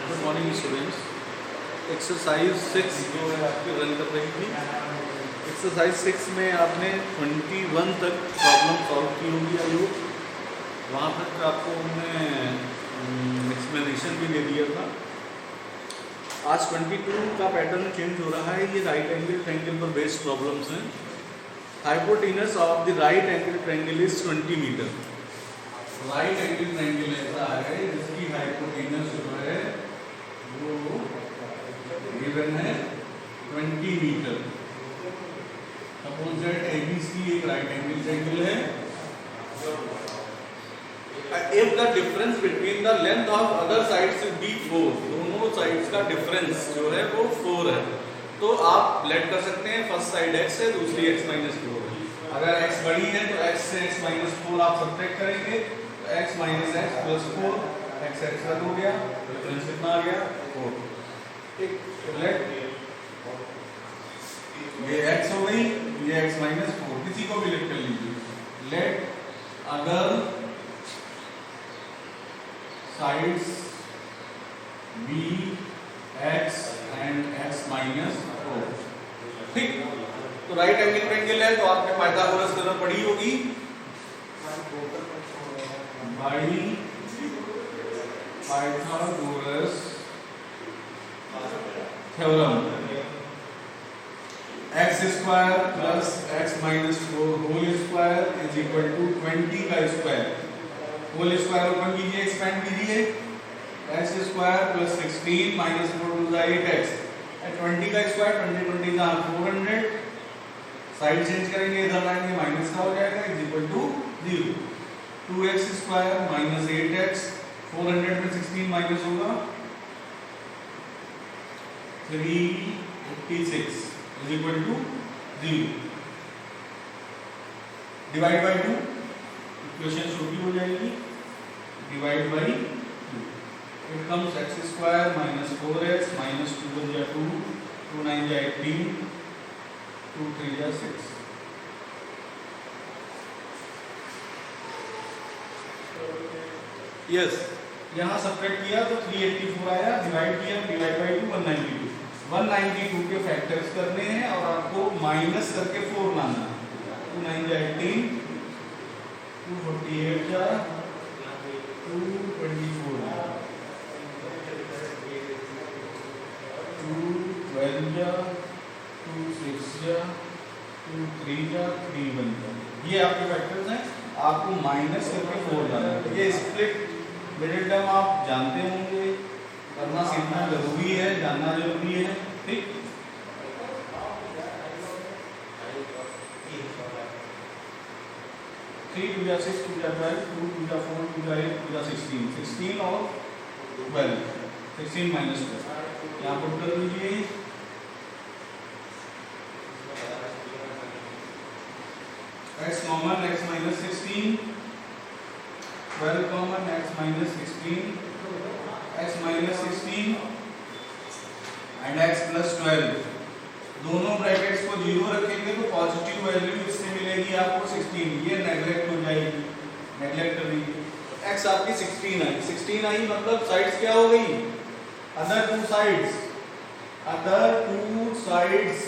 Good morning students. Exercise 6 जो है आपकी रन कर रही थी। एक्सरसाइज 6 में आपने 21 तक प्रॉब्लम सॉल्व की होगी। आई होप वहाँ तक आपको हमने एक्सप्लेनेशन भी दे दिया था। आज 22 का पैटर्न चेंज हो रहा है। ये राइट एंगल ट्रायंगल पर बेस्ड प्रॉब्लम्स हैं। Hypotenuse of the right angle triangle is 20 metre. Right angle triangle ऐसा है जिसकी हाइपोटेनस जो है वो गिवन है 20 मीटर। सपोज दैट ABC एक राइट एंगल ट्रायंगल है। If the difference between the length of other sides be 4, दोनों साइड्स का डिफरेंस जो है वो 4 है, तो आप लेट कर सकते हैं फर्स्ट साइड x है, दूसरी x - 4 है। अगर x बड़ी है तो x से x - 4 आप सब्ट्रैक्ट करेंगे, तो x - x + 4, x रद्द हो गया, डिफरेंस कितना आ गया 4। ठीक, लेट ये x हो गई, ये x - 4, किसी को भी लिख कर लीजिए। लेट अगर sides b x and x - 4। ठीक, तो राइट एंगल ट्रायंगल है तो आपने पाइथागोरस थ्योरम पढ़ी होगी। By Pythagoras theorem x² + x - 4 whole square is equal to 20 का स्क्वायर। होल स्क्वायर ओपन कीजिए, एक्सपेंड कीजिए, x² + 16 - 4 = 8x। 20 का स्क्वायर 20 20 का 400। साइड चेंज करेंगे, इधर लाएंगे माइनस का हो जाएगा is equal to 0। 2x² - 8x, 400 में 16 माइनस होगा 386 is equal to 0। Divide by 2, equation छोटी हो जाएगी, divide by 2। It comes x² - 4x - 2 × 2, 2 9 × 18, 2 3 × 6। Yes, यहाँ सब्ट्रैक्ट किया तो 384 आया, डिवाइड किया, डिवाइड बाई 2 192। 192 के फैक्टर्स करने हैं और आपको माइनस करके 4 लाना है। 2 9 × 18, 248 जा 224 212 जा 26 जा 23 जा 31 जा। ये आपके फैक्टर्स हैं, आपको माइनस करके 4 लाना है। ये स्प्लिट मिडिल टर्म आप जानते होंगे, करना सीखना जरूरी है, जानना जरूरी है। ठीक, थ्री 2 × 6 2 × 12 2 2 × 4 2 × 8 2 × 16 16 और 12 16 - 12 यहाँ पुट कर लीजिए। x common x - 16, 12 common x - 16, x - 16 and x + 12। दोनों ब्रैकेट्स को 0 रखेंगे तो पॉजिटिव वैल्यू इससे मिलेगी आपको 16। ये नेगलेक्ट हो जाएगी, नेगलेक्ट कर दीजिए। x आपकी 16 आई, 16 आई मतलब साइड्स क्या हो गई, other two sides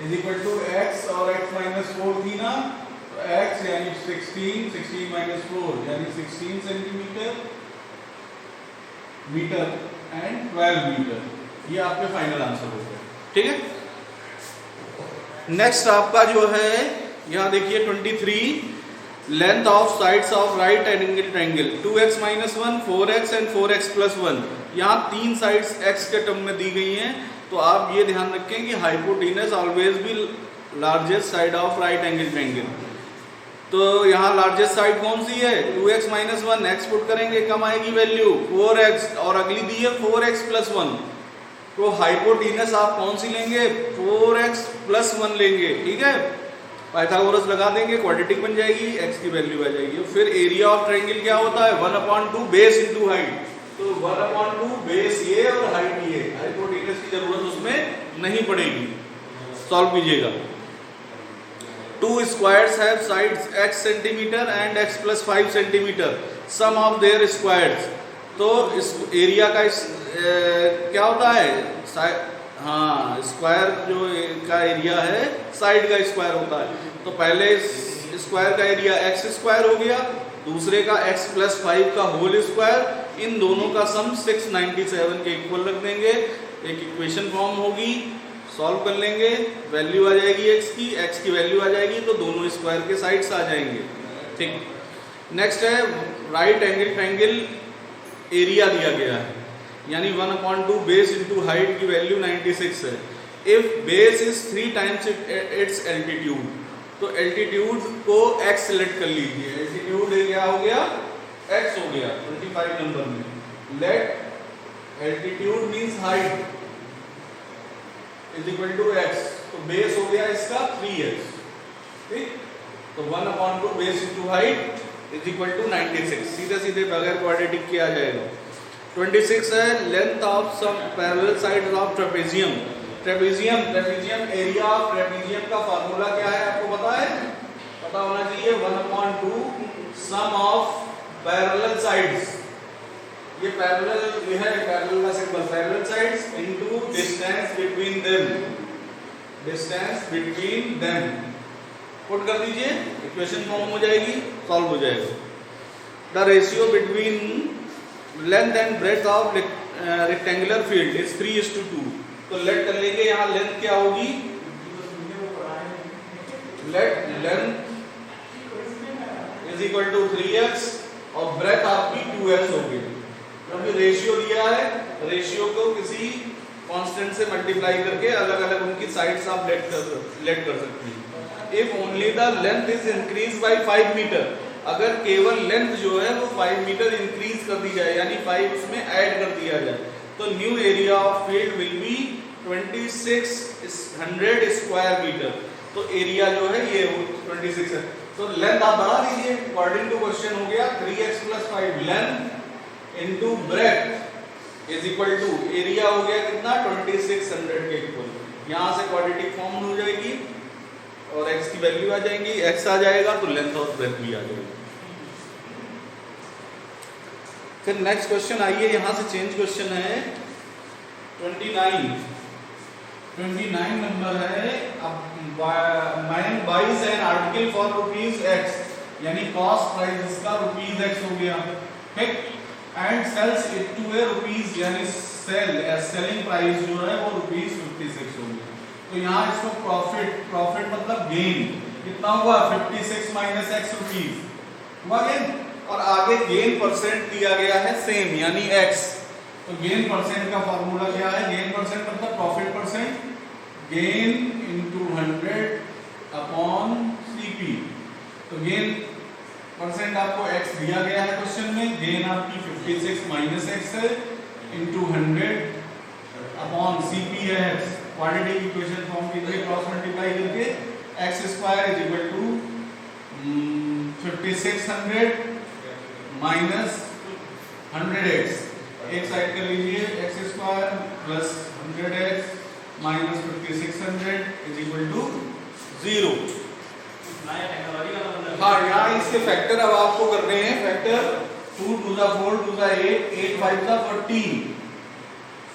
is equal to x और x - 4 थी ना, तो x यानी 16 16 - 4 यानी 16 सेंटीमीटर मीटर एंड 12 मीटर। ये आपके फाइनल आंसर हो गया। ठीक है, नेक्स्ट आपका जो है यहाँ देखिए 23, length of sides of right angle triangle 2x - 1 4x and 4x + 1। यहाँ 3 साइड्स x के टर्म में दी गई हैं, तो आप ये ध्यान रखें कि hypotenuse always be largest side of right angle triangle. तो यहाँ लार्जेस्ट साइड कौन सी है, 2x - 1, x पुट करेंगे कम आएगी वैल्यू 4x और अगली दी है 4x + 1। तो हाइपोटेनस आप कौन सी लेंगे, 4x + 1 लेंगे। ठीक है, पाइथागोरस लगा देंगे, क्वाड्रेटिक बन जाएगी, x की वैल्यू आ जाएगी। फिर एरिया ऑफ ट्रायंगल क्या होता है, 1/2 बेस इंटू हाइट। तो 1/2 बेस ये और हाइट ये, हाइपोटेनस की जरूरत उसमें नहीं पड़ेगी। सॉल्व कीजिएगा। 2 squares have sides x centimeter and x + 5 centimeter. Sum of their squares तो इस एरिया का क्या होता है, हाँ स्क्वायर जो का एरिया है साइड का स्क्वायर होता है। तो पहले स्क्वायर का एरिया एक्स स्क्वायर हो गया, दूसरे का x प्लस 5 का होल स्क्वायर, इन दोनों का सम 697 के इक्वल रख देंगे, एक इक्वेशन फॉर्म होगी, सॉल्व कर लेंगे, वैल्यू आ जाएगी x की वैल्यू आ जाएगी, तो दोनों स्क्वायर के साइड्स आ जाएंगे। ठीक, नेक्स्ट है राइट एंगल ट्रायंगल एरिया दिया गया है, यानी 1/2 बेस इंटू हाइट की वैल्यू 96 है। If base is 3 times it's altitude, तो एल्टीट्यूड को x सेलेक्ट कर लीजिए, एल्टीट्यूड क्या हो गया, x हो गया 25 नंबर में। Let altitude means height is equal to x, तो बेस हो गया इसका 3x। ठीक, तो 1/2 base into height is equal to 96, सीधे सीधे बगैर क्वाड्रेटिक किया जाएगा। 26 है length of sum parallel sides of trapezium. Trapezium area of trapezium का फार्मूला क्या है आपको पता है, पता होना चाहिए, 1/2 सम ऑफ पैरेलल साइड्स, ये पैरेलल ये है पैरेलल का symbol, parallel sides into distance between them, distance between them put कर दीजिए, इक्वेशन फॉर्म हो जाएगी, सॉल्व हो जाएगा। The ratio between length and breadth of rectangular field is 3:2, तो लेट कर लेंगे, यहाँ लेंथ क्या होगी, let length is equal to 3x और ब्रेथ आपकी 2x होगी, क्योंकि रेशियो दिया है, रेशियो को किसी कांस्टेंट से मल्टीप्लाई करके अलग अलग उनकी साइड्स आप लेट कर सकते हैं। If only the length is increase by 5 metre, अगर केवल लेंथ जो है वो 5 मीटर इंक्रीज कर दी जाए, यानी 5 उसमें ऐड कर दिया जाए, तो new area of field will be 2600 square metre. तो एरिया जो है ये 26 है, तो लेंथ आप बढ़ा दीजिए, अकॉर्डिंग टू क्वेश्चन हो गया 3x plus 5 length into breadth is equal to area हो गया कितना, 2600 के इक्वल। यहां से क्वाड्रेटिक फॉर्म हो जाएगी और x की वैल्यू आ जाएंगी, x आ जाएगा तो लेंथ और ब्रेथ भी आ जाएगी। फिर नेक्स्ट क्वेश्चन आइए, यहां से चेंज क्वेश्चन है 29 नंबर है। अब man buys an article for ₹x, यानी कॉस्ट प्राइस इसका ₹x हो गया, ठीक, and sells it to a rupees, यानी सेलिंग प्राइस जो है वो ₹56 हो गया। तो यहाँ इसको प्रॉफिट मतलब गेन कितना हुआ, 56 माइनस x रुपीज हुआ गेन, और आगे गेन परसेंट दिया गया है सेम, यानी x। तो गेन परसेंट का फॉर्मूला क्या है, गेन परसेंट मतलब profit percent, gain into 100 upon CP। तो गेन परसेंट आपको x दिया गया है क्वेश्चन में, गेन आपकी 56 माइनस x है इनटू 100 अपॉन CP है x। क्वाड्रेटिक इक्वेशन फॉर्म कीजिए, क्रॉस मल्टीप्लाई करके x square is equal to 5600 minus 100x, एक साइड कर लीजिए, x square plus 100x minus 5600 is equal to 0। हाँ, यहाँ इसके फैक्टर अब आपको करने हैं, फैक्टर 2 2 जा 4 2 जा 8 8 5 जा 14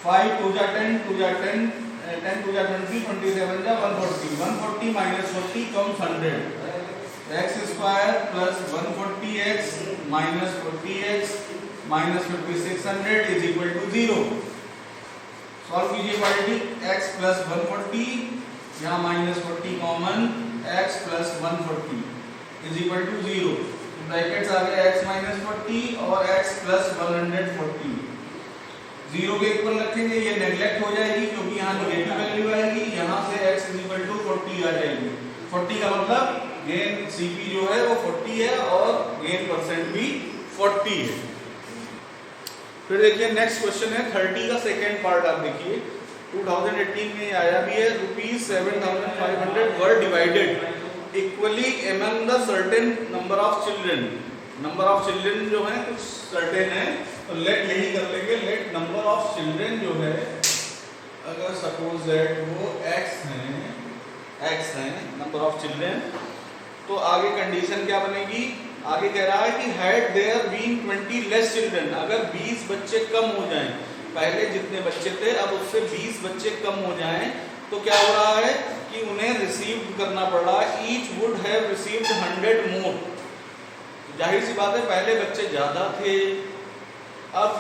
5 2 जा 10 2 जा 10 10 2 जा 20 27 जा 140 140 minus 40 comes 100, x square plus 140x minus 40x minus 5600 is equal to 0। Solve कीजिए क्वाड्रेटिक, x प्लस 140 यहाँ minus 40 common, x plus 140 is equal to 0। Brackets आ गए x माइनस 40 और x प्लस 140, 0 के इक्वल रखेंगे, ये नेग्लेक्ट हो जाएगी क्योंकि यहाँ नेगेटिव वैल्यू आएगी, यहाँ से x इज इक्वल टू 40 आ जाएगी। 40 का मतलब गेन CP जो है वो 40 है और गेन परसेंट भी 40 है। फिर देखिए नेक्स्ट क्वेश्चन है 30 का सेकेंड पार्ट, आप देखिए 2018 में आया भी है, ₹7,500 were divided equally among the certain number of children. Number of children जो है कुछ सर्टेन है, तो लेट यही कर लेंगे, लेट नंबर ऑफ चिल्ड्रन जो है अगर सपोज दैट वो x है नंबर ऑफ चिल्ड्रन, तो आगे कंडीशन क्या बनेगी, आगे कह रहा है कि had there been 20 less children, अगर 20 बच्चे कम हो जाएं, पहले जितने बच्चे थे अब उससे 20 बच्चे कम हो जाएं, तो क्या हो रहा है कि उन्हें रिसीव करना पड़ रहा है, ईच वुड हैव रिसीव्ड 100 मोर। जाहिर सी बात है पहले बच्चे ज्यादा थे अब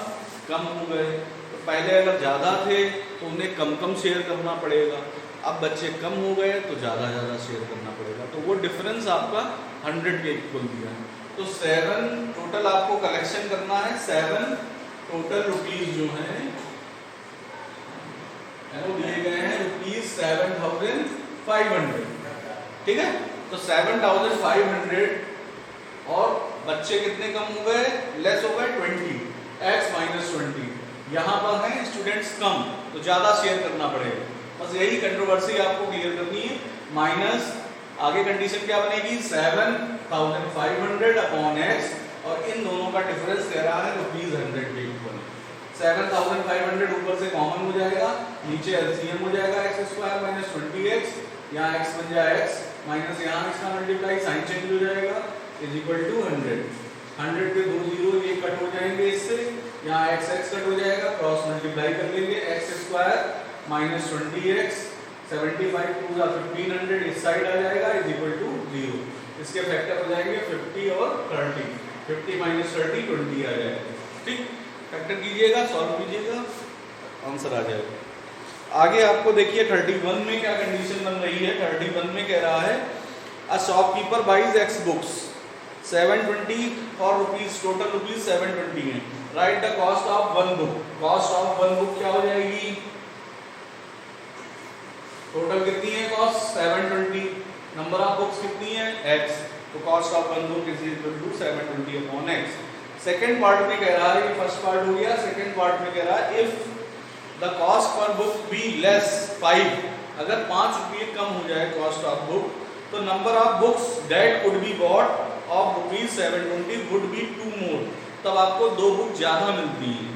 कम हो गए, तो पहले अगर ज्यादा थे तो उन्हें कम कम शेयर करना पड़ेगा, अब बच्चे कम हो गए तो ज्यादा ज्यादा शेयर करना पड़ेगा, तो वो डिफरेंस आपका 100 के इक्वल दिया है। तो 7 टोटल आपको कलेक्शन करना है, 7 टोटल रुपीज जो है वो दिए गए हैं रुपीज 7,500, ठीक है। तो 7,500 और बच्चे कितने कम हो गए, लेस हो गए 20, x माइनस 20, यहाँ पर है स्टूडेंट्स कम तो ज्यादा शेयर करना पड़ेगा, बस यही कंट्रोवर्सी आपको क्लियर करनी है। माइनस आगे कंडीशन क्या बनेगी, 7,500 अपॉन x, और इन दोनों का डिफरेंस कह रहा है रुपीज 100 के इक्वल। 7,500 ऊपर से कॉमन हो जाएगा, नीचे एलसीएम हो जाएगा x स्क्वायर माइनस 20x, यहाँ x बन जाए x माइनस यहाँ इसका मल्टीप्लाई साइन चेंज हो जाएगा इज इक्वल टू 100। 100 के 2 जीरो ये कट हो जाएंगे, इससे यहाँ x कट हो जाएगा, क्रॉस मल्टीप्लाई कर लेंगे, x square minus 20x 75 to 1500 इस साइड आ जाएगा इज इक्वल टू 0। इसके फैक्टर हो जाएंगे 50 और 30, 50 माइनस 30 20 आ जाएगा, ठीक। फैक्टर कीजिएगा, सॉल्व कीजिएगा, आंसर आ जाएगा। आगे आपको देखिए 31 में क्या कंडीशन बन रही है। 31 में कह रहा है a shopkeeper buys x books 720 और रुपीज, टोटल रुपीज 720 है। Right the cost of one book, cost of one book क्या हो जाएगी, टोटल कितनी है कॉस्ट 720, नंबर ऑफ बुक्स कितनी है x, तो cost of one book is equal to 720 upon x। Second part में कह रहा है, ये फर्स्ट पार्ट हो गया, सेकेंड पार्ट में कह रहा है if the cost per book be less 5, अगर 5 रुपये कम हो जाए कॉस्ट ऑफ बुक, तो number of books that could be bought of rupees 720 would be 2 मोर, तब आपको 2 बुक ज्यादा मिलती है,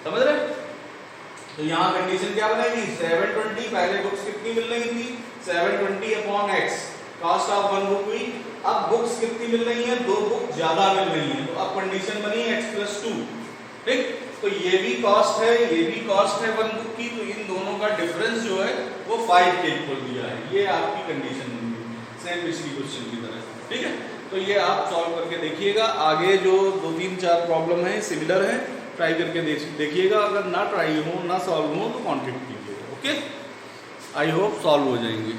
समझ रहे। तो यहाँ कंडीशन क्या बनेगी, 720 पहले बुक्स कितनी मिल रही थी 720 upon x, cost of one book हुई, अब बुक्स कितनी मिल रही हैं, 2 बुक ज्यादा मिल रही हैं, तो अब कंडीशन बनी x प्लस 2, ठीक। तो ये भी कॉस्ट है, ये भी कॉस्ट है वन बुक की, तो इन दोनों का डिफरेंस जो है वो 5 के इक्वल दिया है, ये आपकी कंडीशन बनी सेम पिछली क्वेश्चन की तरह, ठीक है। तो ये आप सॉल्व करके देखिएगा, आगे जो 2-3-4 प्रॉब्लम है सिमिलर है, ट्राई करके देखिएगा, अगर ना ट्राई हो ना सॉल्व हो तो कॉन्टेक्ट कीजिएगा, ओके। आई होप सॉल्व हो जाएंगे।